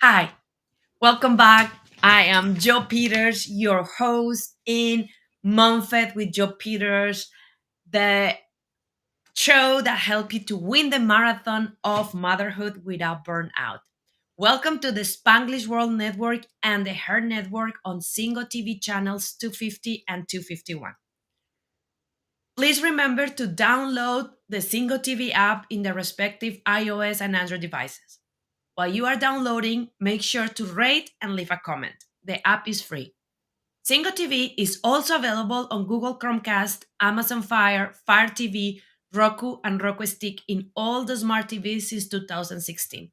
Hi, welcome back. I am Joe Peters, your host in MomFit with Joe Peters, the show that helps you to win the marathon of motherhood without burnout. Welcome to the Spanglish World Network and the Her Network on Single TV channels 250 and 251. Please remember to download the Single TV app in the respective iOS and Android devices. While you are downloading, make sure to rate and leave a comment. The app is free. Singo TV is also available on Google Chromecast, Amazon Fire, Fire TV, Roku, and Roku Stick in all the smart TVs since 2016.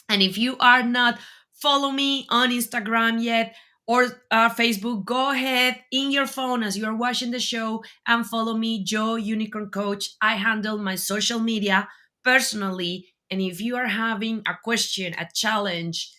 And if you are not follow me on Instagram yet or Facebook, go ahead in your phone as you are watching the show and follow me, Joe Unicorn Coach. I handle my social media personally. And if you are having a question, a challenge,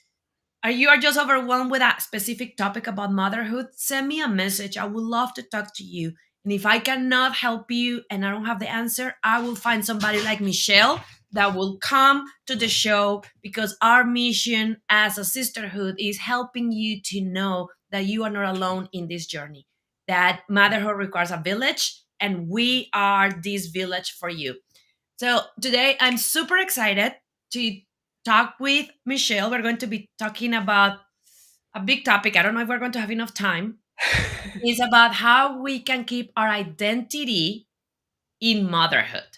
or you are just overwhelmed with a specific topic about motherhood, send me a message. I would love to talk to you. And if I cannot help you and I don't have the answer, I will find somebody like Michelle that will come to the show because our mission as a sisterhood is helping you to know that you are not alone in this journey, that motherhood requires a village, and we are this village for you. So today I'm super excited to talk with Michelle. We're going to be talking about a big topic. I don't know if we're going to have enough time. It's about how we can keep our identity in motherhood.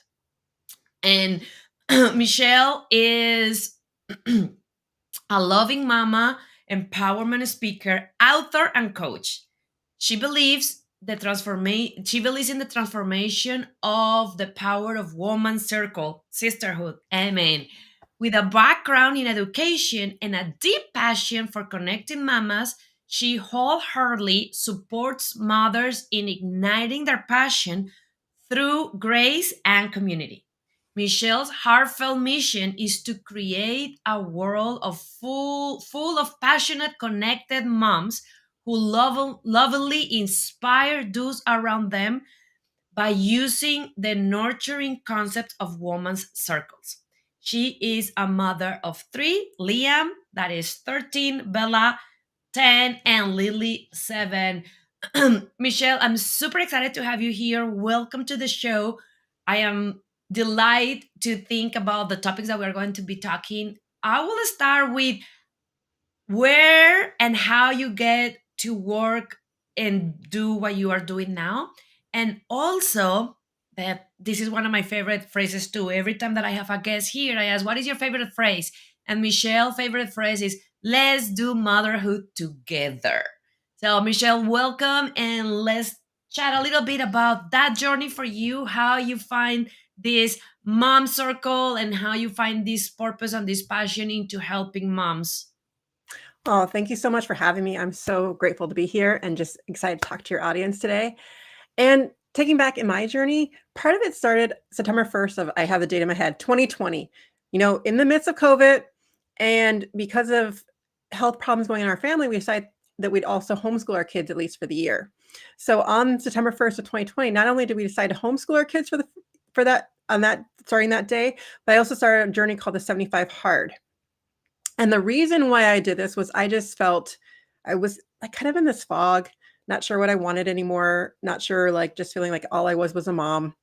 And Michelle is a loving mama, empowerment speaker, author, and coach. She believes in the transformation of the power of woman circle, sisterhood. Amen. With a background in education and a deep passion for connecting mamas, she wholeheartedly supports mothers in igniting their passion through grace and community. Michelle's heartfelt mission is to create a world of full of passionate, connected moms who lovingly inspire those around them by using the nurturing concept of women's circles. She is a mother of three: Liam, that is 13, Bella, 10, and Lily, 7. Michelle, I'm super excited to have you here. Welcome to the show. I am delighted to think about the topics that we're going to be talking. I will start with where and how you get to work and do what you are doing now. And also, that this is one of my favorite phrases too. Every time that I have a guest here, I ask, what is your favorite phrase? And Michelle's favorite phrase is, let's do motherhood together. So, Michelle, welcome. And let's chat a little bit about that journey for you, how you find this mom circle and how you find this purpose and this passion into helping moms. Oh, thank you so much for having me. I'm so grateful to be here and just excited to talk to your audience today. And taking back in my journey, part of it started September 1st of I have the date in my head, 2020. In the midst of COVID and because of health problems going on in our family, we decided that we'd also homeschool our kids at least for the year. So on September 1st of 2020, not only did we decide to homeschool our kids for that on that starting that day, but I also started a journey called the 75 Hard. And the reason why I did this was I just felt I was like kind of in this fog, not sure what I wanted anymore, not sure, like just feeling like all I was a mom.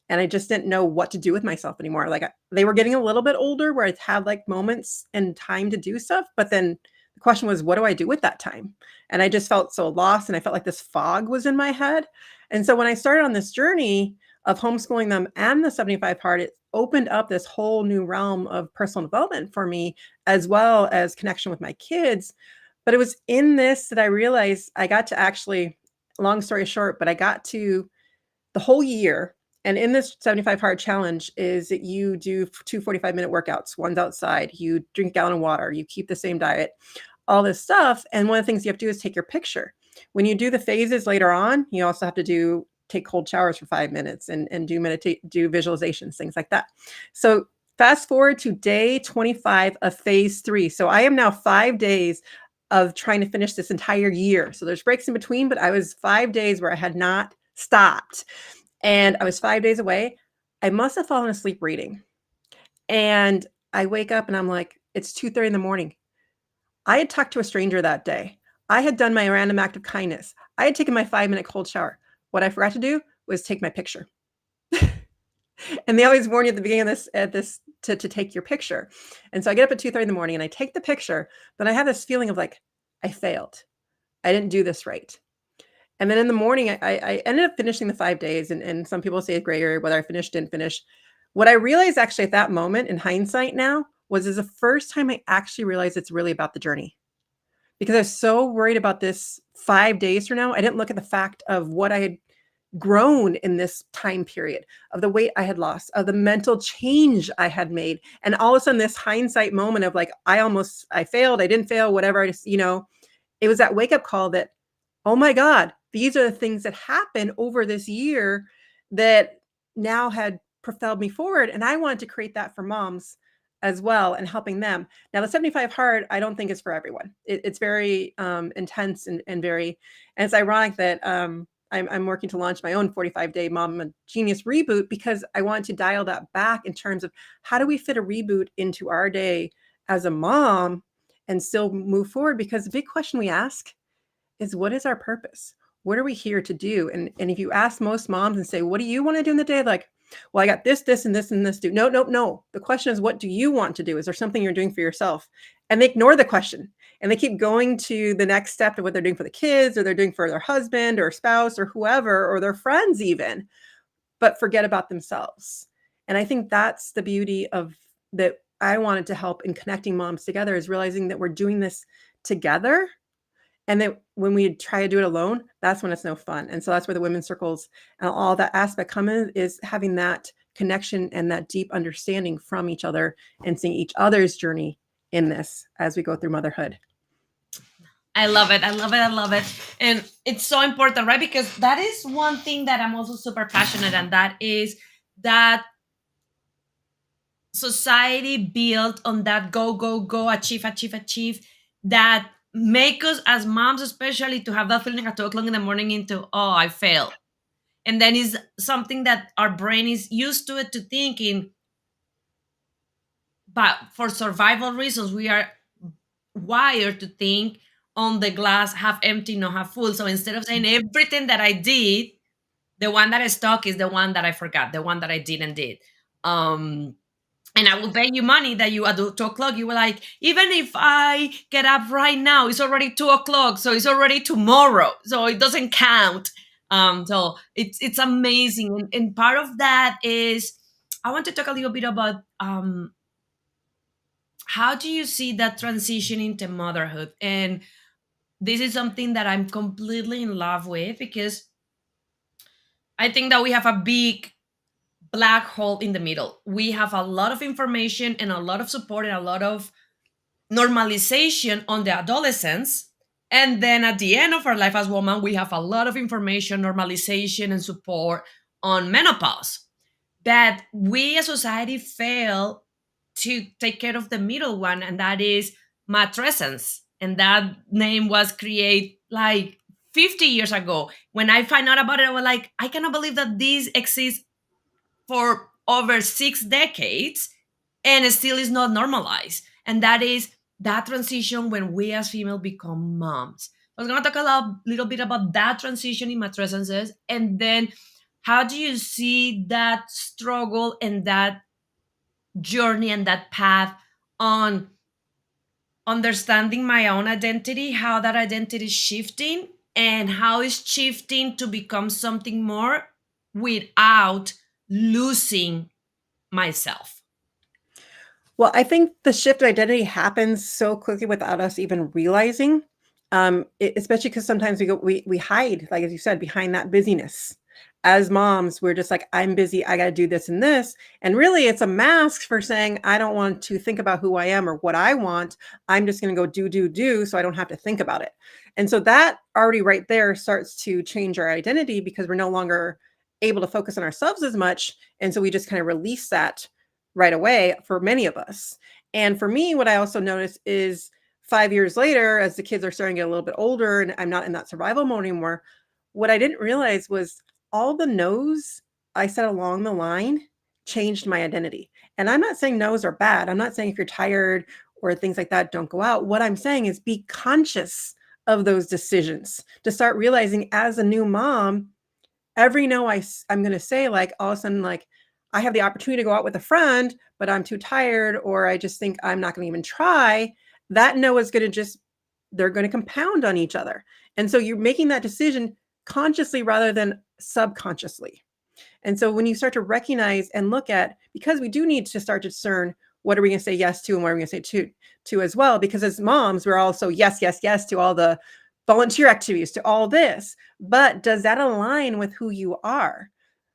And I just didn't know what to do with myself anymore. They were getting a little bit older where I'd had like moments and time to do stuff. But then the question was, what do I do with that time? And I just felt so lost and I felt like this fog was in my head. And so when I started on this journey of homeschooling them and the 75 part, it opened up this whole new realm of personal development for me as well as connection with my kids. But it was in this that I realized I got to actually, long story short, but I got to the whole year. And in this 75 hard challenge is that you do two 45-minute workouts. One's outside, you drink a gallon of water, you keep the same diet, all this stuff. And one of the things you have to do is take your picture. When you do the phases later on, you also have to take cold showers for 5 minutes and do visualizations, things like that. So fast forward to day 25 of phase 3. So I am now 5 days of trying to finish this entire year. So there's breaks in between, but I was 5 days where I had not stopped. And I was 5 days away. I must have fallen asleep reading. And I wake up and I'm like, it's 2:30 in the morning. I had talked to a stranger that day. I had done my random act of kindness. I had taken my 5-minute cold shower. What I forgot to do was take my picture. And they always warn you at the beginning of this to take your picture. And so I get up at 2:30 in the morning and I take the picture, but I have this feeling of like, I failed. I didn't do this right. And then in the morning, I ended up finishing the 5 days. And some people say gray area, whether I finished, didn't finish. What I realized actually at that moment in hindsight now was is the first time I actually realized it's really about the journey. Because I was so worried about this 5 days from now, I didn't look at the fact of what I had grown in this time period, of the weight I had lost, of the mental change I had made. And all of a sudden, this hindsight moment of like, I failed, I didn't fail, whatever. It was that wake up call that, oh my God, these are the things that happened over this year that now had propelled me forward. And I wanted to create that for moms as well and helping them. Now, the 75 hard, I don't think is for everyone. It's very intense and it's ironic that I'm working to launch my own 45-day Mom Genius reboot because I want to dial that back in terms of how do we fit a reboot into our day as a mom and still move forward? Because the big question we ask is, what is our purpose? What are we here to do? And if you ask most moms and say, what do you want to do in the day? Like, well, I got this, this, and this, and this to do. No, no, no. The question is, what do you want to do? Is there something you're doing for yourself? And they ignore the question and they keep going to the next step of what they're doing for the kids or they're doing for their husband or spouse or whoever, or their friends even, but forget about themselves. And I think that's the beauty of that I wanted to help in connecting moms together, is realizing that we're doing this together. And then when we try to do it alone, that's when it's no fun. And so that's where the women's circles and all that aspect come in, is having that connection and that deep understanding from each other and seeing each other's journey in this as we go through motherhood. I love it. I love it. I love it. And it's so important, right? Because that is one thing that I'm also super passionate, and that is that society built on that go, go, go, achieve, achieve, achieve, that make us as moms, especially, to have that feeling at 2 o'clock in the morning into, oh, I failed. And then is something that our brain is used to it, to thinking, but for survival reasons, we are wired to think on the glass half empty, not half full. So instead of saying everything that I did, the one that I stuck is the one that I forgot, the one that I didn't did. Um, and I will bet you money that you at 2 o'clock, you were like, even if I get up right now, it's already 2 o'clock. So it's already tomorrow. So it doesn't count. So it's amazing. And part of that is, I want to talk a little bit about how do you see that transition into motherhood? And this is something that I'm completely in love with, because I think that we have a big black hole in the middle. We have a lot of information and a lot of support and a lot of normalization on the adolescence. And then at the end of our life as women, we have a lot of information, normalization, and support on menopause. That we as society fail to take care of the middle one, and that is matrescence. And that name was created like 50 years ago. When I find out about it, I was like, I cannot believe that this exists for over 6 decades and it still is not normalized. And that is that transition when we as female become moms. I was going to talk little bit about that transition in matrescences, and then how do you see that struggle and that journey and that path on understanding my own identity, how that identity is shifting, and how it's shifting to become something more without losing myself. Well, I think the shift of identity happens so quickly without us even realizing, especially because sometimes we hide, like as you said, behind that busyness. As moms, we're just like, I'm busy, I got to do this and this. And really, it's a mask for saying, I don't want to think about who I am or what I want. I'm just going to go do, so I don't have to think about it. And so that already right there starts to change our identity, because we're no longer able to focus on ourselves as much. And so we just kind of release that right away for many of us. And for me, what I also noticed is 5 years later, as the kids are starting to get a little bit older and I'm not in that survival mode anymore, what I didn't realize was all the no's I said along the line changed my identity. And I'm not saying no's are bad. I'm not saying if you're tired or things like that don't go out. What I'm saying is be conscious of those decisions, to start realizing as a new mom, every no I'm going to say, like, all of a sudden, like, I have the opportunity to go out with a friend, but I'm too tired, or I just think I'm not going to even try. That no is going to just, they're going to compound on each other. And so you're making that decision consciously rather than subconsciously. And so when you start to recognize and look at, because we do need to start to discern what are we going to say yes to and what are we going to say to as well, because as moms, we're also yes, yes, yes to all the volunteer activities, to all this. But does that align with who you are?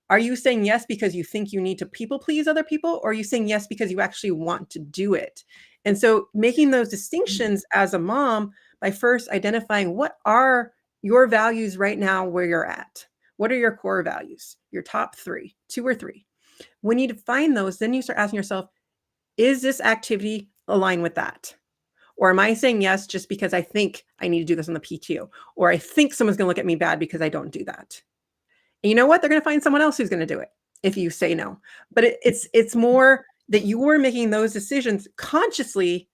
Are you saying yes because you think you need to people please other people, or are you saying yes because you actually want to do it? And so making those distinctions as a mom by first identifying what are your values right now where you're at. What are your core values? Your top 3, 2 or 3. When you define those, then you start asking yourself, is this activity aligned with that? Or am I saying yes just because I think I need to do this on the PTO? Or I think someone's going to look at me bad because I don't do that. And you know what? They're going to find someone else who's going to do it if you say no. But it's more that you're making those decisions consciously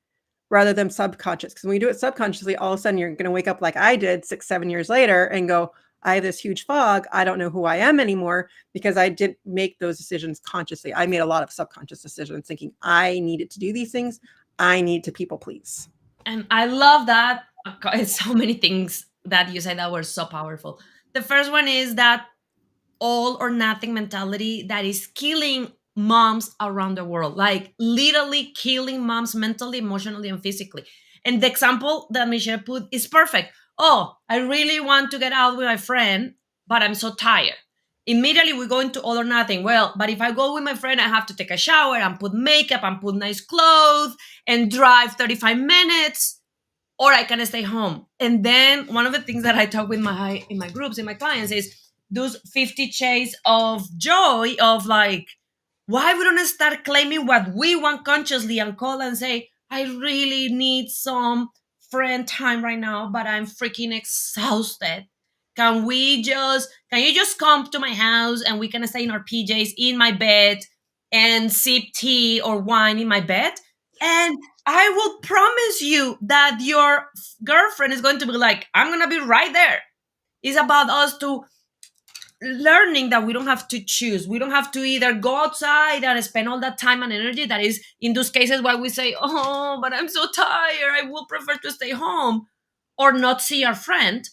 rather than subconscious. Because when you do it subconsciously, all of a sudden you're going to wake up like I did 6, 7 years later and go, I have this huge fog. I don't know who I am anymore because I didn't make those decisions consciously. I made a lot of subconscious decisions thinking I needed to do these things. I need to people please. And I love that. So many things that you said that were so powerful. The first one is that all or nothing mentality that is killing moms around the world, like literally killing moms mentally, emotionally, and physically. And the example that Michelle put is perfect. Oh, I really want to get out with my friend, but I'm so tired. Immediately we go into all or nothing. Well, but if I go with my friend, I have to take a shower and put makeup and put nice clothes and drive 35 minutes, or I can stay home. And then one of the things that I talk with my in my groups, in my clients, is those 50 shades of joy of like, why we don't start claiming what we want consciously and call and say, I really need some friend time right now, but I'm freaking exhausted. Can you just come to my house and we can stay in our PJs in my bed and sip tea or wine in my bed? And I will promise you that your girlfriend is going to be like, I'm going to be right there. It's about us to learning that we don't have to choose. We don't have to either go outside and spend all that time and energy. That is, in those cases, why we say, oh, but I'm so tired. I will prefer to stay home or not see our friend.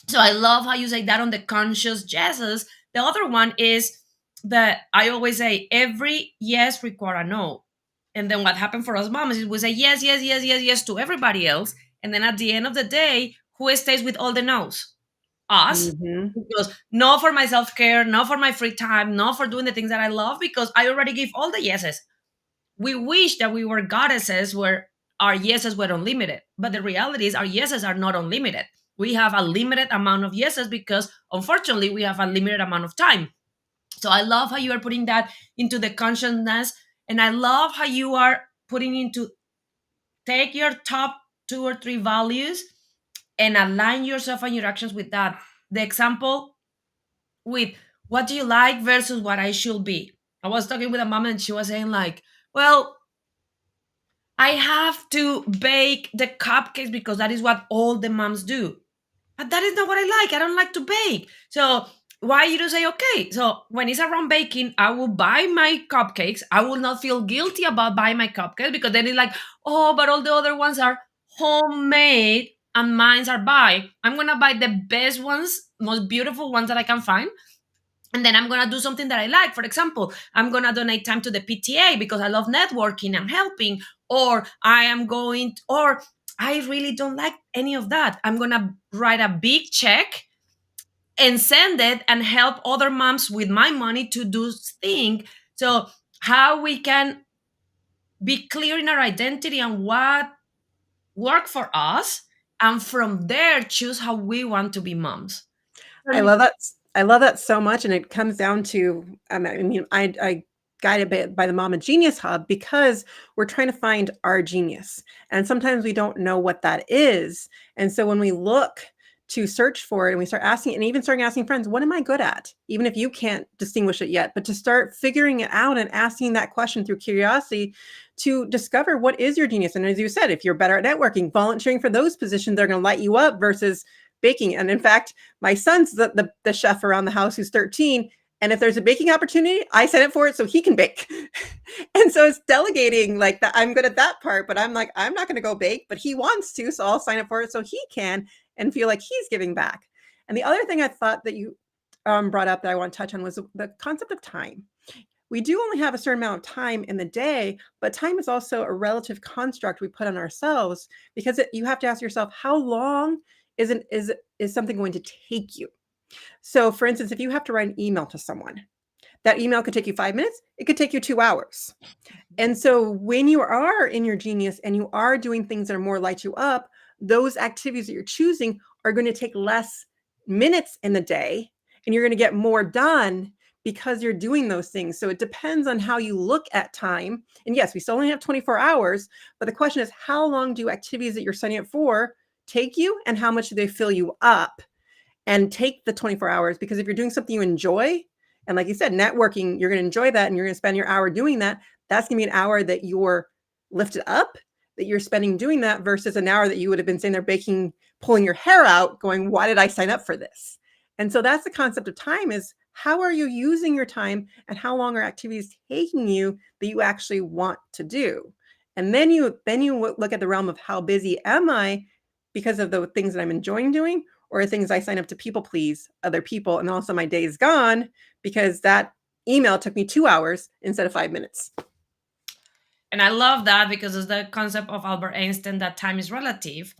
So I love how you say that on the conscious yeses. The other one is that I always say every yes require a no. And then what happened for us moms is we say yes, yes, yes, yes, yes to everybody else. And then at the end of the day, who stays with all the no's? Us. Mm-hmm. Because no for my self-care, no for my free time, no for doing the things that I love, because I already give all the yeses. We wish that we were goddesses where our yeses were unlimited. But the reality is our yeses are not unlimited. We have a limited amount of yeses because unfortunately we have a limited amount of time. So I love how you are putting that into the consciousness. And I love how you are putting into take your top 2 or 3 values and align yourself and your actions with that. The example with what do you like versus what I should be. I was talking with a mom and she was saying, like, well, I have to bake the cupcakes because that is what all the moms do. But that is not what I like. I don't like to bake. So why you don't say, okay, so when it's around baking, I will buy my cupcakes. I will not feel guilty about buying my cupcakes because then it's like, oh, but all the other ones are homemade and mines are buy. I'm gonna buy the best ones, most beautiful ones that I can find. And then I'm gonna do something that I like. For example, I'm gonna donate time to the PTA because I love networking and helping, or I am going, or I really don't like any of that. I'm gonna write a big check and send it and help other moms with my money to do thing. So how we can be clear in our identity and what work for us, and from there choose how we want to be moms. I love that. I love that so much, and it comes down to, I mean, I guide by the Mama Genius Hub because we're trying to find our genius, and sometimes we don't know what that is. And so when we look to search for it, and we start asking, and even starting asking friends, what am I good at? Even if you can't distinguish it yet, but to start figuring it out and asking that question through curiosity to discover what is your genius. And as you said, if you're better at networking, volunteering for those positions, they're going to light you up versus baking. And in fact, my son's the chef around the house who's 13. And if there's a baking opportunity, I sign up for it so he can bake. And so it's delegating like that. I'm good at that part, but I'm like, I'm not going to go bake, but he wants to. So I'll sign up for it so he can and feel like he's giving back. And the other thing I thought that you brought up that I want to touch on was the concept of time. We do only have a certain amount of time in the day, but time is also a relative construct we put on ourselves because you have to ask yourself, how long is something going to take you? So for instance, if you have to write an email to someone, that email could take you 5 minutes. It could take you 2 hours. And so when you are in your genius and you are doing things that are more light you up, those activities that you're choosing are going to take less minutes in the day and you're going to get more done because you're doing those things. So it depends on how you look at time. And yes, we still only have 24 hours, but the question is, how long do activities that you're signing up for take you and how much do they fill you up? And take the 24 hours, because if you're doing something you enjoy, and like you said, networking, you're going to enjoy that and you're going to spend your hour doing that. That's going to be an hour that you're lifted up, that you're spending doing that versus an hour that you would have been sitting there baking, pulling your hair out going, why did I sign up for this? And so that's the concept of time, is how are you using your time and how long are activities taking you that you actually want to do? And then you look at the realm of how busy am I because of the things that I'm enjoying doing, or things I sign up to people please other people. And also my day is gone because that email took me 2 hours instead of 5 minutes. And I love that because it's the concept of Albert Einstein that time is relative.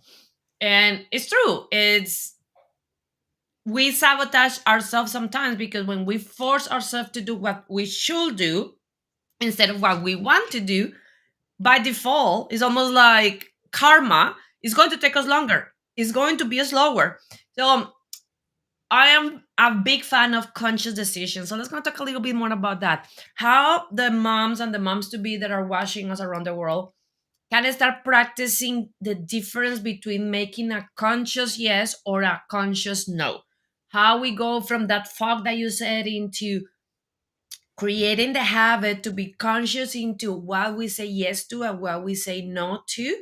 And it's true. It's we sabotage ourselves sometimes because when we force ourselves to do what we should do instead of what we want to do, by default, it's almost like karma is going to take us longer. It's going to be slower. So I am a big fan of conscious decisions. So let's go talk a little bit more about that. How the moms and the moms to be that are watching us around the world can start practicing the difference between making a conscious yes or a conscious no. How we go from that fog that you said into creating the habit to be conscious into what we say yes to and what we say no to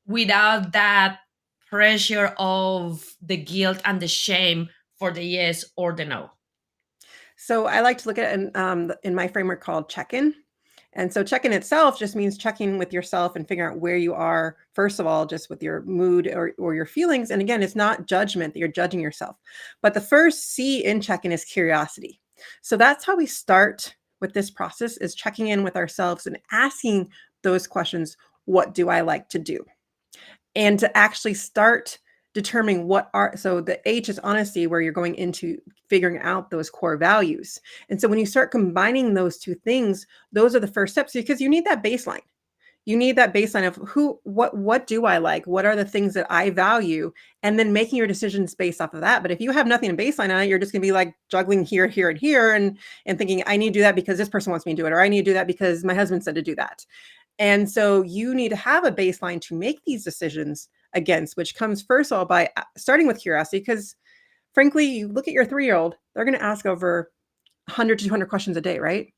without that pressure of the guilt and the shame for the yes or the no. So I like to look at it in my framework called check-in. And so check-in itself just means checking with yourself and figuring out where you are, first of all, just with your mood or your feelings. And again, it's not judgment that you're judging yourself. But the first C in check-in is curiosity. So that's how we start with this process, is checking in with ourselves and asking those questions. What do I like to do? And to actually start determining so the H is honesty, where you're going into figuring out those core values. And so when you start combining those two things, those are the first steps, because you need that baseline. You need that baseline of what do I like? What are the things that I value? And then making your decisions based off of that. But if you have nothing to baseline on it, you're just gonna be like juggling here, here, and here and thinking, I need to do that because this person wants me to do it, or I need to do that because my husband said to do that. And so you need to have a baseline to make these decisions against, which comes first of all by starting with curiosity, because frankly, you look at your 3-year-old, they're going to ask over 100 to 200 questions a day, right?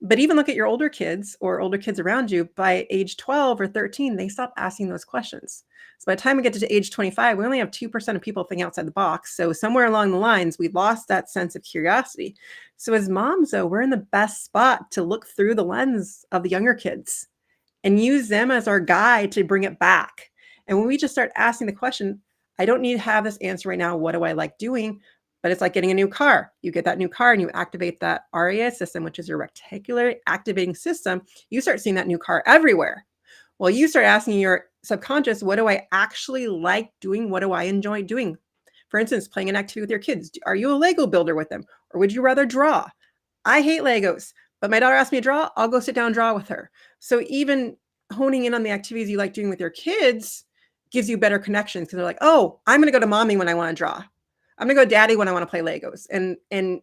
But even look at your older kids or older kids around you, by age 12 or 13, they stop asking those questions. So by the time we get to age 25, we only have 2% of people thinking outside the box. So somewhere along the lines, we lost that sense of curiosity. So as moms, though, we're in the best spot to look through the lens of the younger kids and use them as our guide to bring it back. And when we just start asking the question, I don't need to have this answer right now. What do I like doing? But it's like getting a new car. You get that new car and you activate that RAS system, which is your reticular activating system. You start seeing that new car everywhere. Well, you start asking your subconscious, what do I actually like doing? What do I enjoy doing? For instance, playing an activity with your kids. Are you a Lego builder with them? Or would you rather draw? I hate Legos, but my daughter asked me to draw. I'll go sit down and draw with her. So even honing in on the activities you like doing with your kids gives you better connections, because they're like, oh, I'm going to go to mommy when I want to draw. I'm going to go to daddy when I want to play Legos. And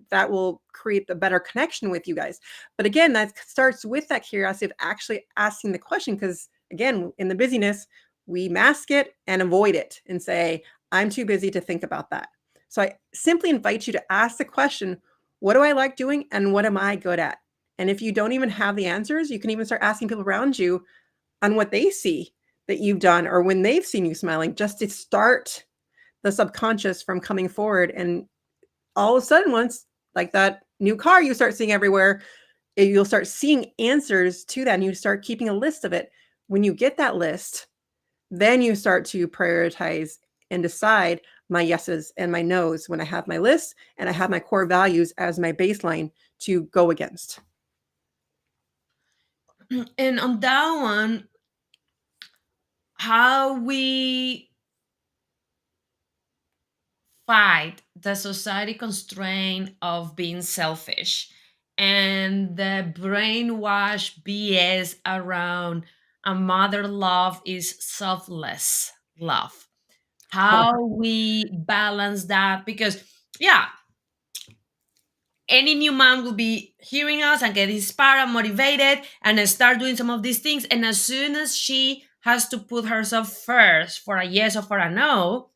that will create the better connection with you guys. But again, that starts with that curiosity of actually asking the question, because again, in the busyness, we mask it and avoid it and say, I'm too busy to think about that. So I simply invite you to ask the question, what do I like doing and what am I good at? And if you don't even have the answers, you can even start asking people around you on what they see that you've done or when they've seen you smiling, just to start the subconscious from coming forward. And all of a sudden, once like that new car you start seeing everywhere, you'll start seeing answers to that and you start keeping a list of it. When you get that list, then you start to prioritize and decide my yeses and my nos when I have my list and I have my core values as my baseline to go against. And on that one, how we fight the society constraint of being selfish and the brainwash BS around a mother love is selfless love. How we balance that, because yeah, any new mom will be hearing us and get inspired and motivated and start doing some of these things, and as soon as she has to put herself first for a yes or for a no,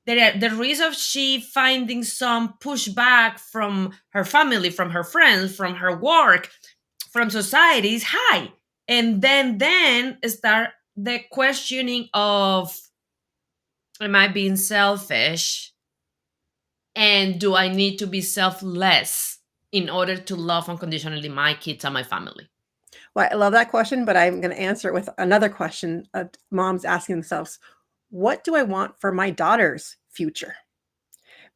the risk of she finding some pushback from her family, from her friends, from her work, from society is high. And then start the questioning of, am I being selfish? And do I need to be selfless in order to love unconditionally my kids and my family? Well, I love that question, but I'm going to answer it with another question moms asking themselves, what do I want for my daughter's future?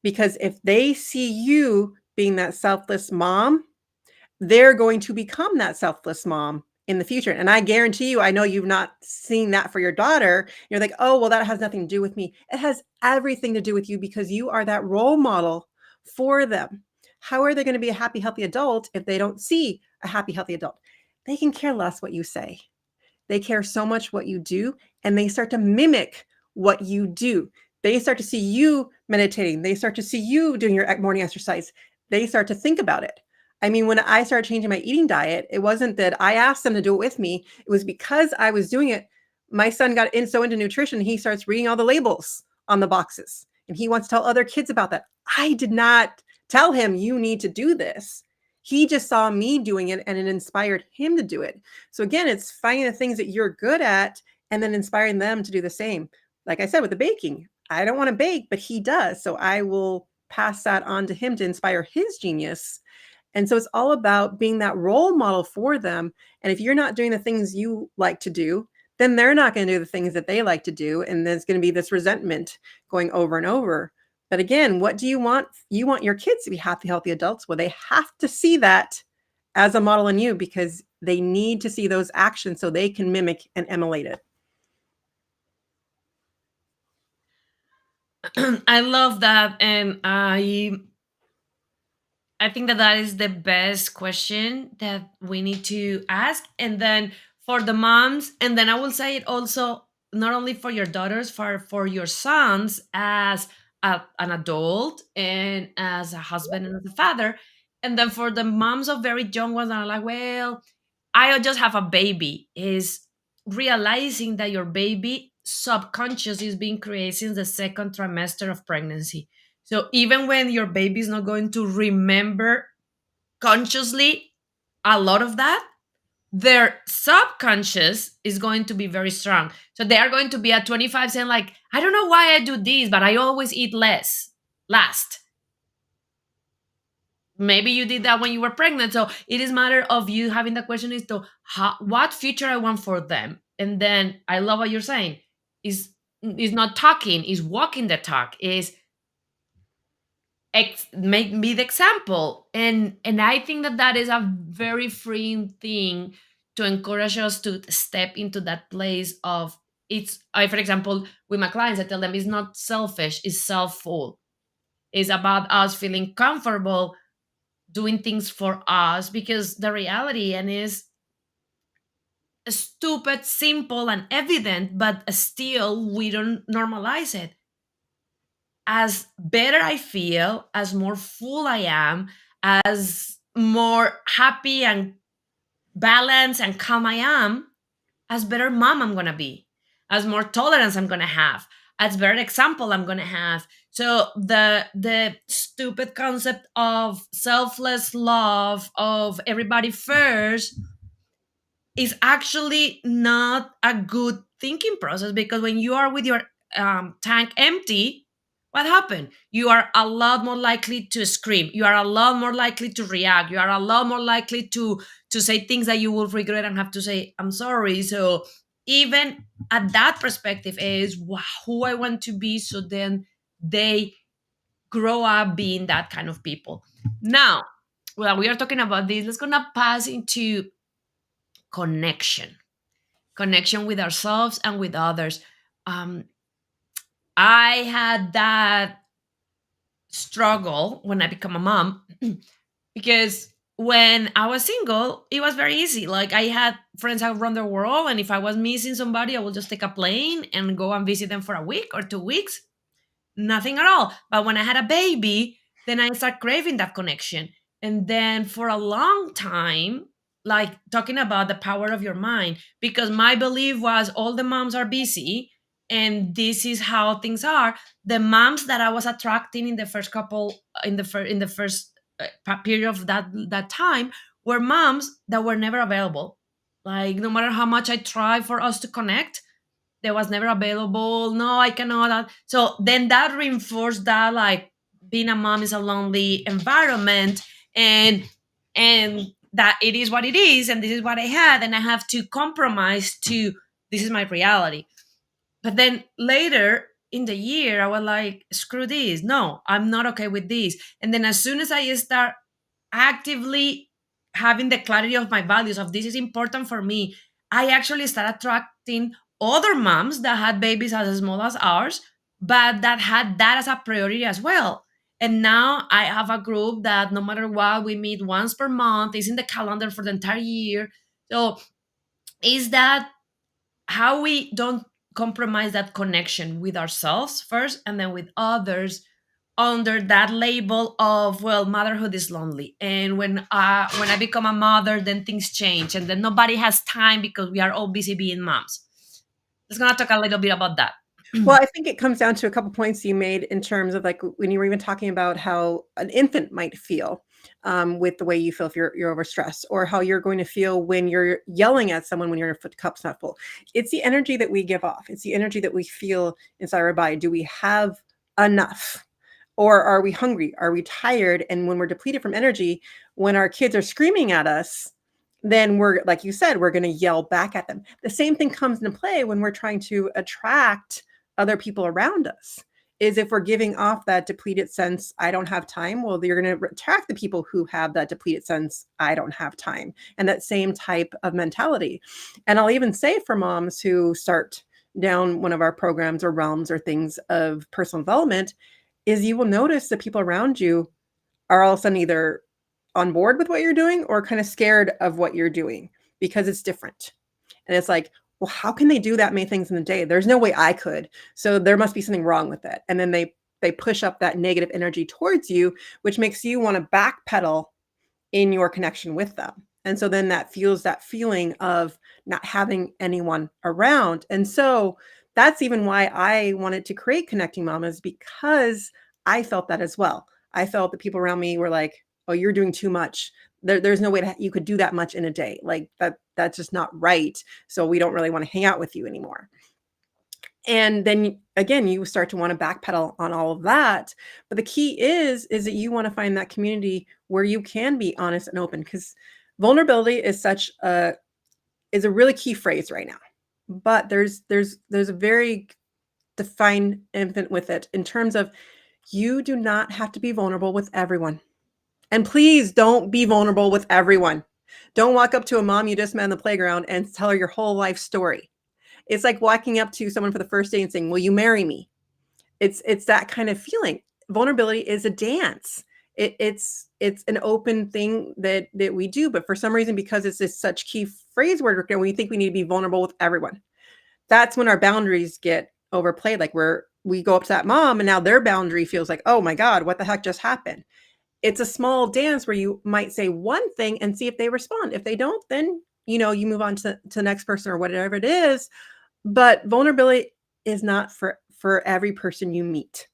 Because if they see you being that selfless mom, they're going to become that selfless mom in the future. And I guarantee you, I know you've not seen that for your daughter. You're like, oh, well, that has nothing to do with me. It has everything to do with you because you are that role model for them. How are they going to be a happy, healthy adult if they don't see a happy, healthy adult? They can care less what you say. They care so much what you do, and they start to mimic what you do. They start to see you meditating. They start to see you doing your morning exercise. They start to think about it. I mean, when I started changing my eating diet, it wasn't that I asked them to do it with me. It was because I was doing it. My son got so into nutrition, he starts reading all the labels on the boxes, and he wants to tell other kids about that. I did not tell him, you need to do this. He just saw me doing it and it inspired him to do it. So again, it's finding the things that you're good at and then inspiring them to do the same. Like I said, with the baking, I don't want to bake, but he does. So I will pass that on to him to inspire his genius. And so it's all about being that role model for them. And if you're not doing the things you like to do, then they're not going to do the things that they like to do. And there's going to be this resentment going over and over. But again, what do you want? You want your kids to be happy, healthy adults. Well, they have to see that as a model in you because they need to see those actions so they can mimic and emulate it. I love that, and I think that that is the best question that we need to ask. And then for the moms, and then I will say it also not only for your daughters, for your sons as an adult and as a husband and as a father. And then for the moms of very young ones that are like, well, I just have a baby, is realizing that your baby subconscious is being created since the second trimester of pregnancy. So even when your baby is not going to remember consciously a lot of that, their subconscious is going to be very strong. So they are going to be at 25 saying like, I don't know why I do this, but I always eat less last. Maybe you did that when you were pregnant. So it is matter of you having the question is to what future I want for them. And then I love what you're saying is not talking, is walking the talk, is make me the example. And I think that that is a very freeing thing to encourage us to step into that place of, it's I, for example, with my clients I tell them it's not selfish, it's self-full. It's about us feeling comfortable doing things for us, because the reality and is stupid, simple and evident, but still we don't normalize it. As better I feel, as more full I am, as more happy and balanced and calm I am, as better mom I'm gonna be, as more tolerance I'm gonna have, As very example I'm gonna have. So the stupid concept of selfless love, of everybody first, is actually not a good thinking process, because when you are with your tank empty, what happened? You are a lot more likely to scream. You are a lot more likely to react. You are a lot more likely to say things that you will regret and have to say, I'm sorry. So even at that perspective is who I want to be. So then they grow up being that kind of people. Now, well, we are talking about this. Let's gonna pass into connection, connection with ourselves and with others. Um, I had that struggle when I became a mom because when I was single, it was very easy. Like I had friends around the world, and if I was missing somebody, I would just take a plane and go and visit them for a week or 2 weeks. Nothing at all. But when I had a baby, then I start craving that connection. And then for a long time, like talking about the power of your mind, because my belief was all the moms are busy and this is how things are. The moms that I was attracting in the first couple, in the first period of that time, were moms that were never available. Like no matter how much I tried for us to connect, there was never available. No, I cannot. So then that reinforced that, like being a mom is a lonely environment, and that it is what it is, and this is what I had, and I have to compromise to this is my reality. But then later in the year, I was like, screw this. No, I'm not okay with this. And then as soon as I start actively having the clarity of my values, of this is important for me, I actually start attracting other moms that had babies as small as ours, but that had that as a priority as well. And now I have a group that no matter what, we meet once per month, is in the calendar for the entire year. So is that how we don't compromise that connection with ourselves first and then with others, under that label of, well, motherhood is lonely, and when I become a mother, then things change, and then nobody has time because we are all busy being moms. Let's gonna talk a little bit about that. Well, I think it comes down to a couple points you made in terms of like when you were even talking about how an infant might feel with the way you feel if you're overstressed, or how you're going to feel when you're yelling at someone when your foot cup's not full. It's the energy that we give off. It's the energy that we feel inside our body. Do we have enough? Or are we hungry? Are we tired? And when we're depleted from energy, when our kids are screaming at us, then we're, like you said, we're going to yell back at them. The same thing comes into play when we're trying to attract other people around us. Is if we're giving off that depleted sense, I don't have time, well, you're going to attract the people who have that depleted sense, I don't have time, and that same type of mentality. And I'll even say for moms who start down one of our programs or realms or things of personal development, is you will notice that people around you are all of a sudden either on board with what you're doing or kind of scared of what you're doing because it's different. And it's like, well, how can they do that many things in a day? There's no way I could. So there must be something wrong with it. And then they push up that negative energy towards you, which makes you want to backpedal in your connection with them. And so then that fuels that feeling of not having anyone around. And so that's even why I wanted to create Connecting Mamas, because I felt that as well. I felt that people around me were like, oh, you're doing too much. There's no way you could do that much in a day. Like that's just not right. So we don't really want to hang out with you anymore. And then again, you start to want to backpedal on all of that. But the key is that you want to find that community where you can be honest and open, because vulnerability is a really key phrase right now. But there's a very defined infant with it in terms of you do not have to be vulnerable with everyone. And please don't be vulnerable with everyone. Don't walk up to a mom you just met on the playground and tell her your whole life story. It's like walking up to someone for the first day and saying, "Will you marry me?" It's that kind of feeling. Vulnerability is a dance. It's an open thing that we do, but for some reason, because it's this such key phrase word, we think we need to be vulnerable with everyone. That's when our boundaries get overplayed. Like we go up to that mom and now their boundary feels like, oh my God, what the heck just happened? It's a small dance where you might say one thing and see if they respond. If they don't, then you move on to the next person or whatever it is. But vulnerability is not for every person you meet.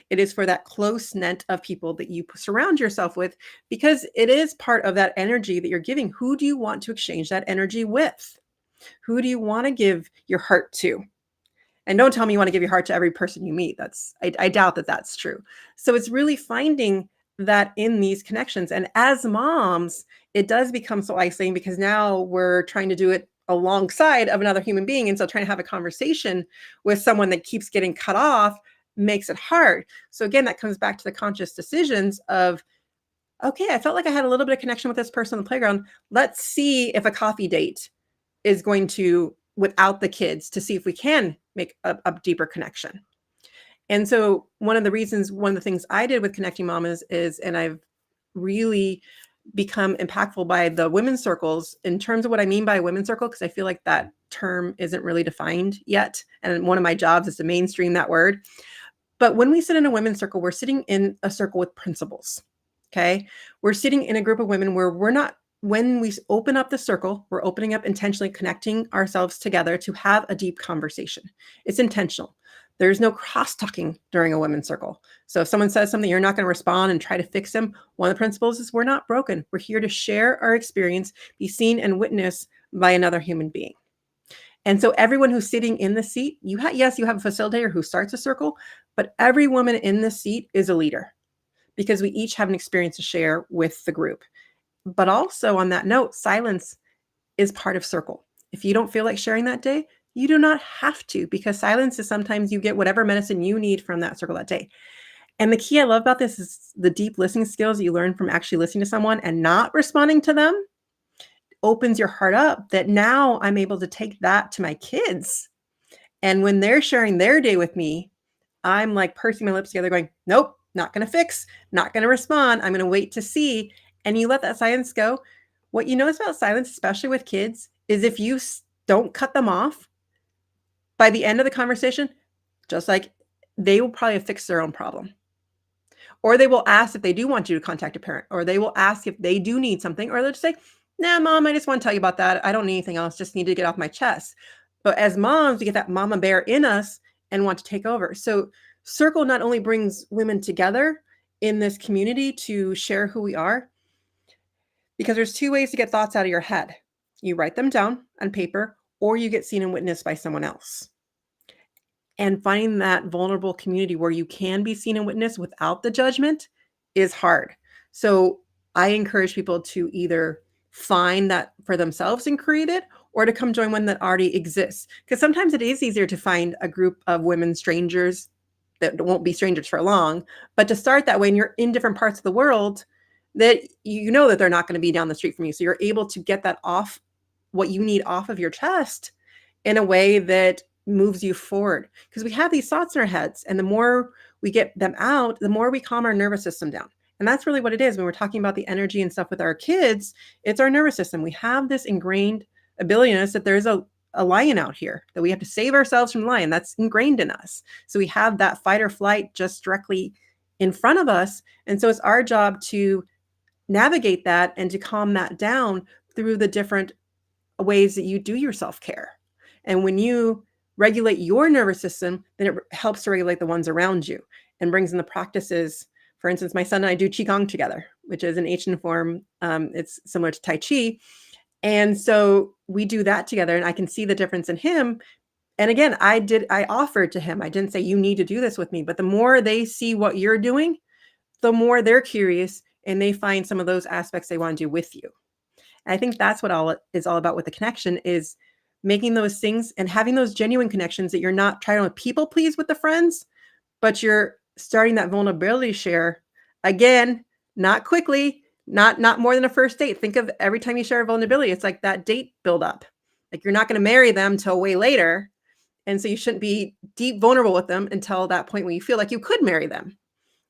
It is for that close net of people that you surround yourself with, because it is part of that energy that you're giving. Who do you want to exchange that energy with? Who do you want to give your heart to? And don't tell me you want to give your heart to every person you meet. I doubt that that's true. So it's really finding that in these connections. And as moms, it does become so isolating because now we're trying to do it alongside of another human being. And so trying to have a conversation with someone that keeps getting cut off makes it hard. So again, that comes back to the conscious decisions of, okay, I felt like I had a little bit of connection with this person on the playground. Let's see if a coffee date is going to, without the kids, to see if we can make a deeper connection. And so one of the things I did with Connecting Mamas is, and I've really become impactful by the women's circles in terms of what I mean by a women's circle, because I feel like that term isn't really defined yet. And one of my jobs is to mainstream that word. But when we sit in a women's circle, we're sitting in a circle with principles. Okay. We're sitting in a group of women where we're not, when we open up the circle, we're opening up intentionally, connecting ourselves together to have a deep conversation. It's intentional. There's no cross talking during a women's circle. So if someone says something, you're not going to respond and try to fix them. One of the principles is we're not broken. We're here to share our experience, be seen and witnessed by another human being. And so everyone who's sitting in the seat, yes, you have a facilitator who starts a circle, but every woman in the seat is a leader because we each have an experience to share with the group. But also on that note, silence is part of circle. If you don't feel like sharing that day, you do not have to, because silence is sometimes you get whatever medicine you need from that circle that day. And the key I love about this is the deep listening skills you learn from actually listening to someone and not responding to them opens your heart up, that now I'm able to take that to my kids. And when they're sharing their day with me, I'm like pursing my lips together going, nope, not going to fix, not going to respond. I'm going to wait to see. And you let that silence go. What you notice about silence, especially with kids, is if you don't cut them off by the end of the conversation, just like they will probably have fixed their own problem. Or they will ask if they do want you to contact a parent, or they will ask if they do need something, or they'll just say, nah, mom, I just want to tell you about that. I don't need anything else. Just need to get off my chest. But as moms, we get that mama bear in us and want to take over. So Circle not only brings women together in this community to share who we are, because there's two ways to get thoughts out of your head. You write them down on paper, or you get seen and witnessed by someone else. And finding that vulnerable community where you can be seen and witnessed without the judgment is hard. So I encourage people to either find that for themselves and create it, or to come join one that already exists. Because sometimes it is easier to find a group of women strangers that won't be strangers for long, but to start that way, and you're in different parts of the world, that you know that they're not going to be down the street from you. So you're able to get that off, what you need off of your chest, in a way that moves you forward. Because we have these thoughts in our heads, and the more we get them out, the more we calm our nervous system down. And that's really what it is when we're talking about the energy and stuff with our kids. It's our nervous system. We have this ingrained ability in us that there's a lion out here, that we have to save ourselves from the lion. That's ingrained in us. So we have that fight or flight just directly in front of us. And so it's our job to navigate that and to calm that down through the different ways that you do your self-care. And when you regulate your nervous system, then it helps to regulate the ones around you and brings in the practices. For instance, my son and I do Qigong together, which is an ancient form. It's similar to Tai Chi. And so we do that together, and I can see the difference in him. And again, I offered to him, I didn't say you need to do this with me, but the more they see what you're doing, the more they're curious and they find some of those aspects they want to do with you. And I think that's what all is all about with the connection, is making those things and having those genuine connections, that you're not trying to people please with the friends, but you're starting that vulnerability share again, not quickly, not more than a first date. Think of every time you share a vulnerability, it's like that date build up. Like you're not going to marry them till way later. And so you shouldn't be deep vulnerable with them until that point when you feel like you could marry them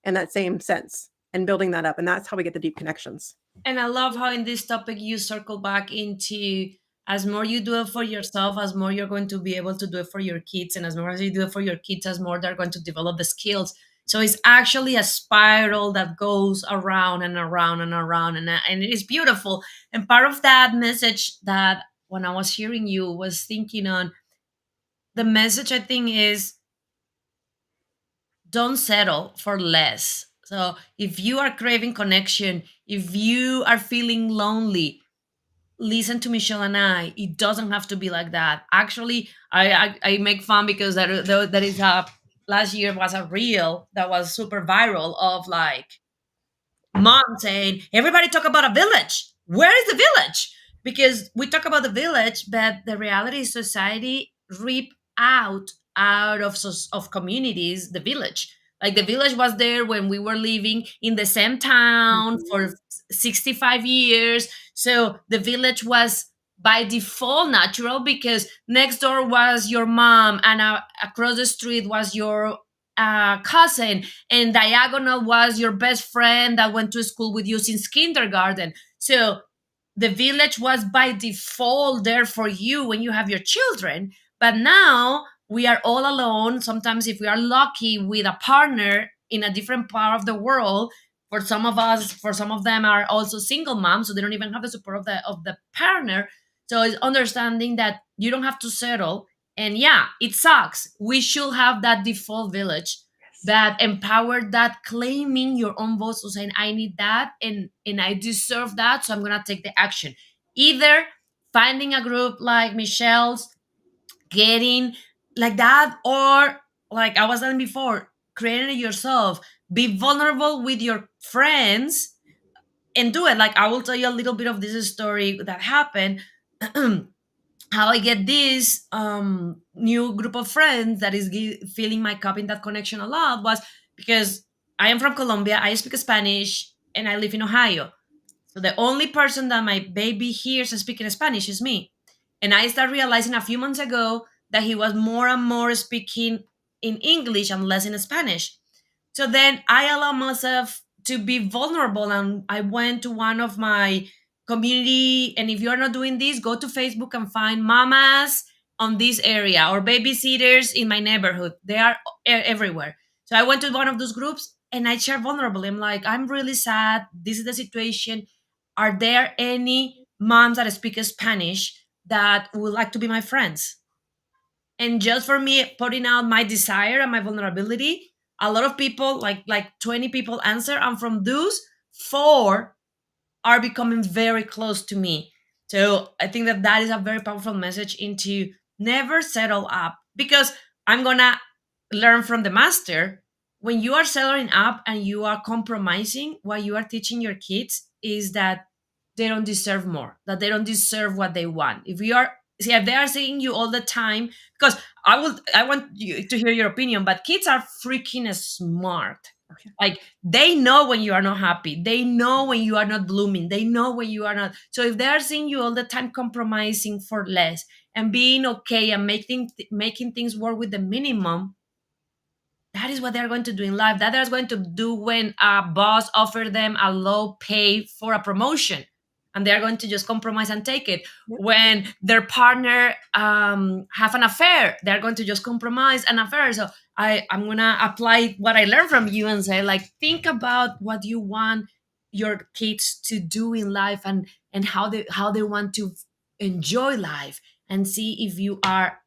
in that same sense, and building that up. And that's how we get the deep connections. And I love how in this topic you circle back into, as more you do it for yourself, as more you're going to be able to do it for your kids, and as more as you do it for your kids, as more they're going to develop the skills. So it's actually a spiral that goes around and around and around, and it is beautiful. And part of that message that when I was hearing you was thinking on, the message I think is don't settle for less. So if you are craving connection, if you are feeling lonely, listen to Michelle and I. It doesn't have to be like that. Actually, I make fun because that is a last year was a reel that was super viral of like mom saying, everybody talk about a village. Where is the village? Because we talk about the village, but the reality is society rip out of communities the village. Like the village was there when we were living in the same town Mhm. for 65 years. So the village was by default natural because next door was your mom and across the street was your cousin, and diagonal was your best friend that went to school with you since kindergarten. So the village was by default there for you when you have your children. But now we are all alone. Sometimes, if we are lucky with a partner in a different part of the world, for some of us, for some of them are also single moms, so they don't even have the support of the partner. So it's understanding that you don't have to settle. And yeah, it sucks. We should have that default village Yes. that empowered, that claiming your own voice, so saying I need that and I deserve that, so I'm gonna take the action. Either finding a group like Michelle's, getting like that, or like I was saying before, creating it yourself. Be vulnerable with your friends and do it. Like I will tell you a little bit of this story that happened. How I get this new group of friends that is filling my cup in that connection a lot was because I am from Colombia, I speak Spanish, and I live in Ohio. So the only person that my baby hears speaking Spanish is me. And I started realizing a few months ago that he was more and more speaking in English and less in Spanish. So then I allowed myself to be vulnerable, and I went to one of my community. And if you're not doing this, go to Facebook and find mamas on this area or babysitters in my neighborhood. They are everywhere. So I went to one of those groups and I shared vulnerably. I'm like, I'm really sad. This is the situation. Are there any moms that speak Spanish that would like to be my friends? And just for me putting out my desire and my vulnerability, a lot of people, like 20 people answer, and from those, four are becoming very close to me. So I think that that is a very powerful message into never settle up, because I'm gonna learn from the master. When you are settling up and you are compromising, what you are teaching your kids is that they don't deserve more, that they don't deserve what they want. If you are, see, if they are saying you all the time, because I want you to hear your opinion, but kids are freaking smart. Okay. Like they know when you are not happy, they know when you are not blooming, they know when you are not. So if they are seeing you all the time compromising for less and being okay and making things work with the minimum, that is what they're going to do in life. That they're going to do when a boss offer them a low pay for a promotion, and they're going to just compromise and take it. Yep. When their partner have an affair, they're going to just compromise an affair. So I'm gonna apply what I learned from you and say, like, think about what you want your kids to do in life, and how they want to enjoy life, and see if you are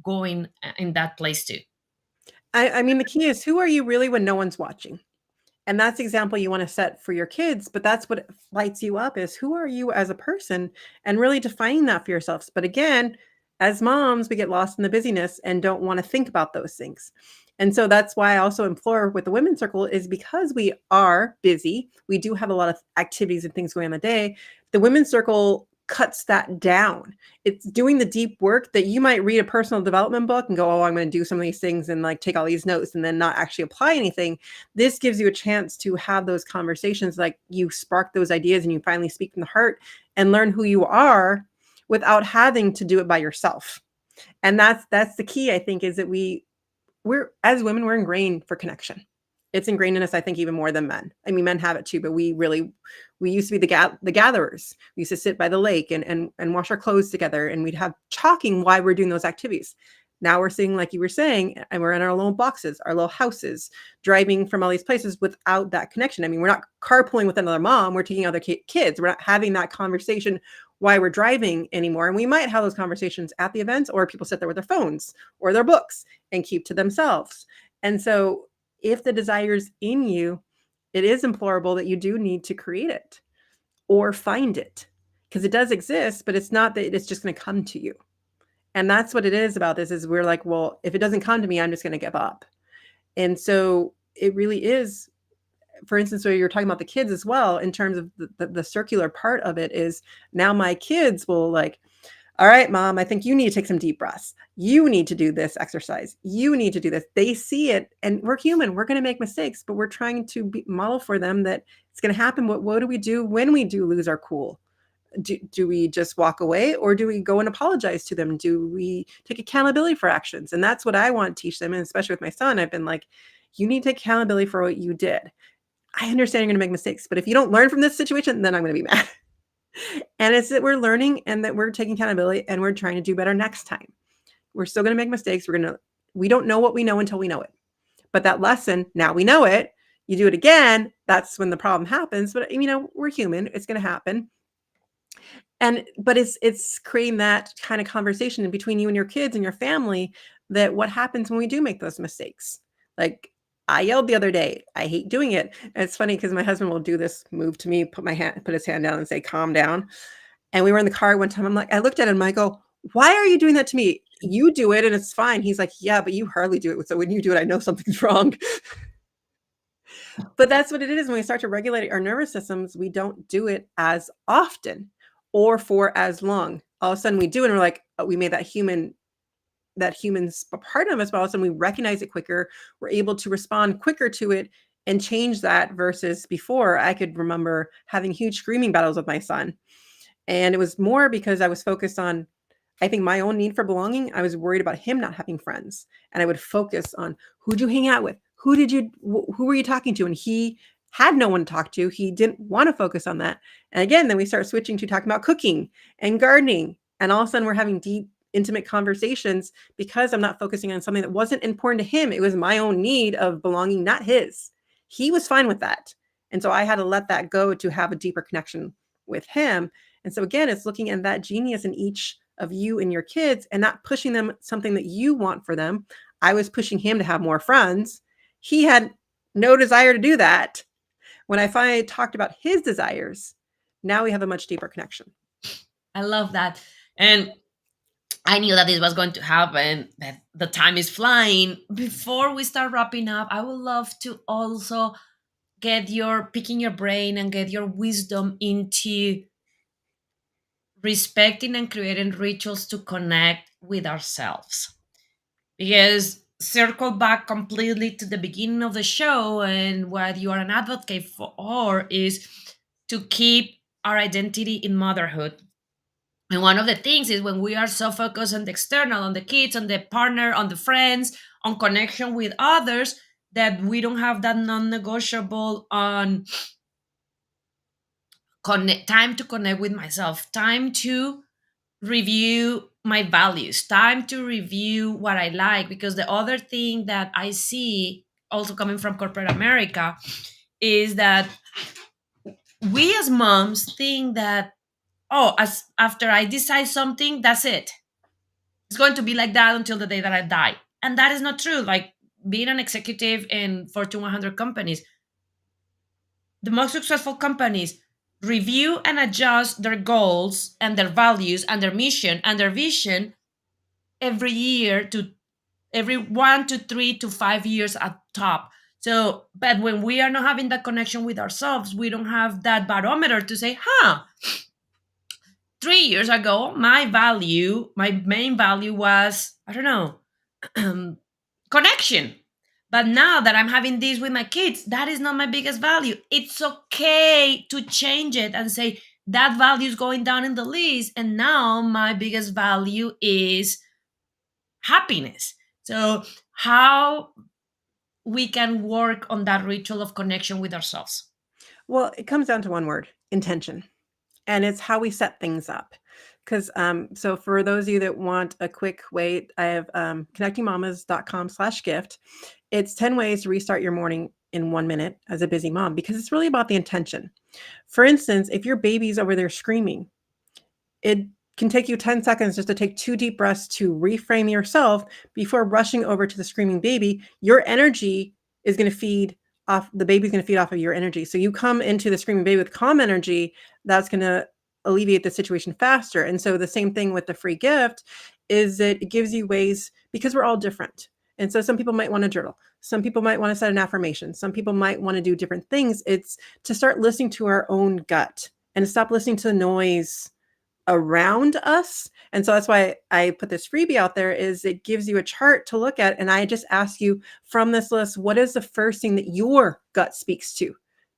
going in that place too. I mean, the key is, who are you really when no one's watching? And that's the example you wanna set for your kids, but that's what lights you up, is who are you as a person, and really defining that for yourselves. But again, as moms, we get lost in the busyness and don't wanna think about those things. And so that's why I also implore with the women's circle, is because we are busy, we do have a lot of activities and things going on in the day. The women's circle cuts that down. It's doing the deep work that you might read a personal development book and go, "Oh, I'm gonna do some of these things and, like, take all these notes," and then not actually apply anything. This gives you a chance to have those conversations, like you spark those ideas and you finally speak from the heart and learn who you are without having to do it by yourself. And that's the key, I think, is that we're as women, we're ingrained for connection. It's ingrained in us, I think, even more than men. I mean, men have it too, but we used to be the gatherers. We used to sit by the lake and wash our clothes together, and we'd have talking while we're doing those activities. Now we're seeing, like you were saying, and we're in our little boxes, our little houses, driving from all these places without that connection. I mean, we're not carpooling with another mom. We're taking other kids. We're not having that conversation while we're driving anymore. And we might have those conversations at the events, or people sit there with their phones or their books and keep to themselves. And so If the desire's in you, it is implorable that you do need to create it or find it, because it does exist, but it's not that it's just going to come to you. And that's what it is about this, is we're like, well, if it doesn't come to me, I'm just going to give up. And so it really is, for instance, where you're talking about the kids as well, in terms of the circular part of it, is now my kids will like, all right, mom, I think you need to take some deep breaths. You need to do this exercise. You need to do this. They see it, and we're human. We're going to make mistakes, but we're trying to model for them that it's going to happen. What do we do when we do lose our cool? Do we just walk away, or do we go and apologize to them? Do we take accountability for actions? And that's what I want to teach them. And especially with my son, I've been like, you need to take accountability for what you did. I understand you're going to make mistakes, but if you don't learn from this situation, then I'm going to be mad. And it's that we're learning and that we're taking accountability and we're trying to do better next time. We're still going to make mistakes. We don't know what we know until we know it. But that lesson, now we know it. You do it again, that's when the problem happens. But we're human. It's going to happen. But it's creating that kind of conversation between you and your kids and your family, that what happens when we do make those mistakes. Like, I yelled the other day. I hate doing it. And it's funny because my husband will do this move to me, put his hand down and say, calm down. And we were in the car one time. I'm like, I looked at him and I go, why are you doing that to me? You do it and it's fine. He's like, yeah, but you hardly do it. So when you do it, I know something's wrong. But that's what it is. When we start to regulate our nervous systems, we don't do it as often or for as long. All of a sudden we do it and we're like, oh, we made that human's part of us, but all of a sudden we recognize it quicker. We're able to respond quicker to it and change that, versus before I could remember having huge screaming battles with my son. And it was more because I was focused on, I think, my own need for belonging. I was worried about him not having friends. And I would focus on, who'd you hang out with? Who were you talking to? And he had no one to talk to. He didn't want to focus on that. And again, then we start switching to talking about cooking and gardening. And all of a sudden we're having deep, intimate conversations because I'm not focusing on something that wasn't important to him. It was my own need of belonging, not his. He was fine with that. And so I had to let that go to have a deeper connection with him. And so again, it's looking at that genius in each of you and your kids and not pushing them something that you want for them. I was pushing him to have more friends. He had no desire to do that. When I finally talked about his desires, now we have a much deeper connection. I love that. And I knew that this was going to happen, that the time is flying. Before we start wrapping up, I would love to also picking your brain and get your wisdom into respecting and creating rituals to connect with ourselves. Because circle back completely to the beginning of the show, and what you are an advocate for is to keep our identity in motherhood. And one of the things is, when we are so focused on the external, on the kids, on the partner, on the friends, on connection with others, that we don't have that non-negotiable on time to connect with myself, time to review my values, time to review what I like. Because the other thing that I see, also coming from corporate America, is that we as moms think that, oh, as after I decide something, that's it. It's going to be like that until the day that I die. And that is not true. Like, being an executive in Fortune 100 companies, the most successful companies review and adjust their goals and their values and their mission and their vision every year, to every 1 to 3 to 5 years at top. So, but when we are not having that connection with ourselves, we don't have that barometer to say, 3 years ago, my main value was, I don't know, connection. But now that I'm having this with my kids, that is not my biggest value. It's okay to change it and say that value is going down in the list. And now my biggest value is happiness. So, how we can work on that ritual of connection with ourselves? Well, it comes down to one word: intention. And it's how we set things up. Because so for those of you that want a quick way, I have connectingmamas.com/gift. It's 10 ways to restart your morning in 1 minute as a busy mom, because it's really about the intention. For instance, if your baby's over there screaming, it can take you 10 seconds just to take 2 deep breaths to reframe yourself before rushing over to the screaming baby. Your energy is going to feed off the baby's going to feed off of your energy. So you come into the screaming baby with calm energy, that's going to alleviate the situation faster. And so the same thing with the free gift is that it gives you ways, because we're all different. And so some people might want to journal. Some people might want to set an affirmation. Some people might want to do different things. It's to start listening to our own gut and stop listening to the noise around us. And so that's why I put this freebie out there, is it gives you a chart to look at. And I just ask you from this list, what is the first thing that your gut speaks to?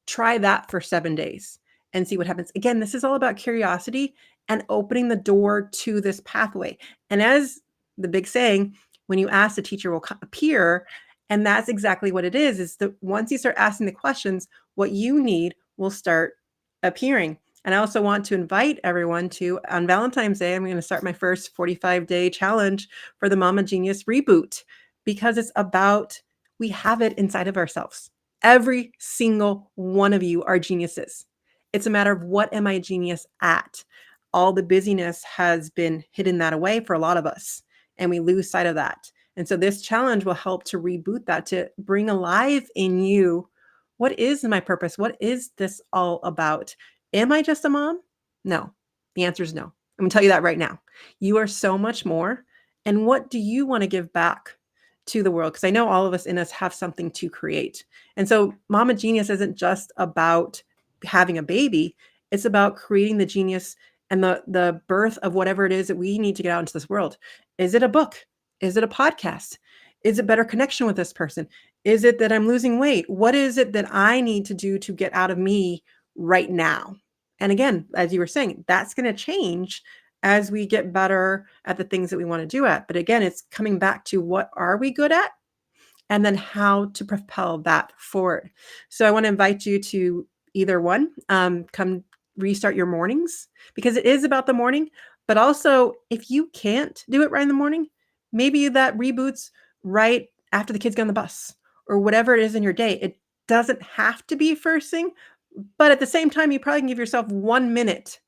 Try that for 7 days and see what happens. Again, this is all about curiosity and opening the door to this pathway. And as the big saying, when you ask, the teacher will appear. And that's exactly what it is that once you start asking the questions, what you need will start appearing. And I also want to invite everyone to, on Valentine's Day, I'm going to start my first 45-day challenge for the Mama Genius Reboot, because it's about, we have it inside of ourselves. Every single one of you are geniuses. It's a matter of, what am I a genius at? All the busyness has been hidden that away for a lot of us, and we lose sight of that. And so this challenge will help to reboot that, to bring alive in you, what is my purpose? What is this all about? Am I just a mom? No. The answer is no. I'm going to tell you that right now. You are so much more. And what do you want to give back to the world? Because I know all of us in us have something to create. And so Mama Genius isn't just about having a baby. It's about creating the genius and the birth of whatever it is that we need to get out into this world. Is it a book? Is it a podcast? Is it better connection with this person? Is it that I'm losing weight? What is it that I need to do to get out of me right now? And again, as you were saying, that's going to change as we get better at the things that we want to do at. But again, it's coming back to, what are we good at? And then how to propel that forward. So I want to invite you to either one, come restart your mornings, because it is about the morning. But also, if you can't do it right in the morning, maybe that reboots right after the kids get on the bus, or whatever it is in your day. It doesn't have to be first thing, but at the same time, you probably can give yourself 1 minute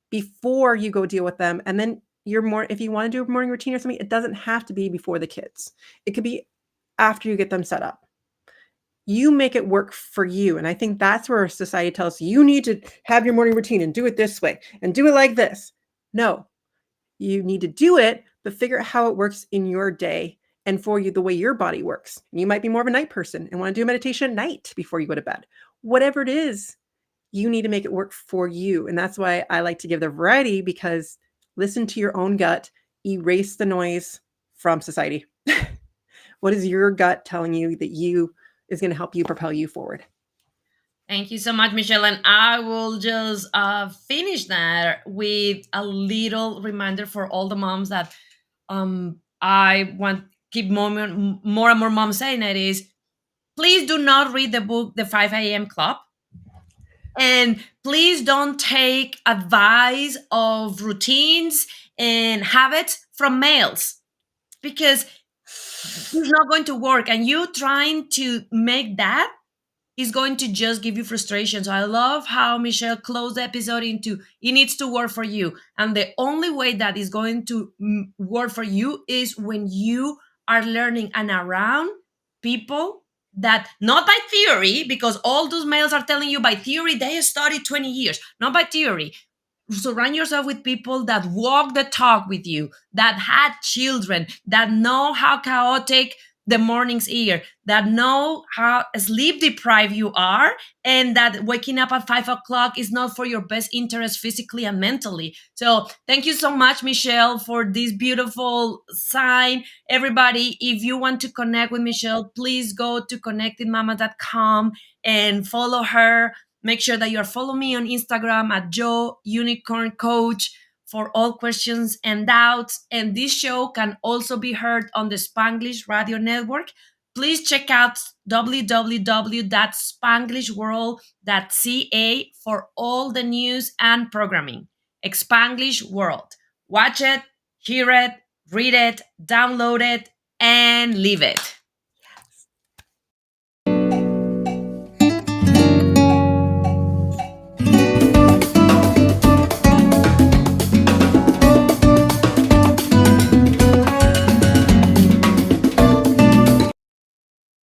before you go deal with them. And then if you want to do a morning routine or something, it doesn't have to be before the kids. It could be after you get them set up. You make it work for you. And I think that's where society tells you need to have your morning routine and do it this way and do it like this. No, you need to do it, but figure out how it works in your day and for you, the way your body works. You might be more of a night person and want to do meditation at night before you go to bed. Whatever it is, you need to make it work for you. And that's why I like to give the variety, because listen to your own gut, erase the noise from society. What is your gut telling you that you is going to help you propel you forward? Thank you so much, Michelle. And I will just finish that with a little reminder for all the moms that I want keep more and more moms saying it is, please do not read the book The 5 a.m. Club. And please don't take advice of routines and habits from males, because it's not going to work. And you trying to make that is going to just give you frustration. So I love how Michelle closed the episode into, it needs to work for you. And the only way that is going to work for you is when you are learning and around people that, not by theory, because all those males are telling you by theory, they studied 20 years, not by theory. Surround yourself with people that walk the talk with you, that had children, that know how chaotic the mornings here, that know how sleep deprived you are, and that waking up at 5 o'clock is not for your best interest physically and mentally. So thank you so much, Michelle, for this beautiful sign. Everybody, if you want to connect with Michelle, please go to connectedmama.com and follow her. Make sure that you're following me on Instagram at Joe Unicorn Coach for all questions and doubts. And this show can also be heard on the Spanglish Radio Network. Please check out www.spanglishworld.ca for all the news and programming. Spanglish World. Watch it, hear it, read it, download it, and leave it.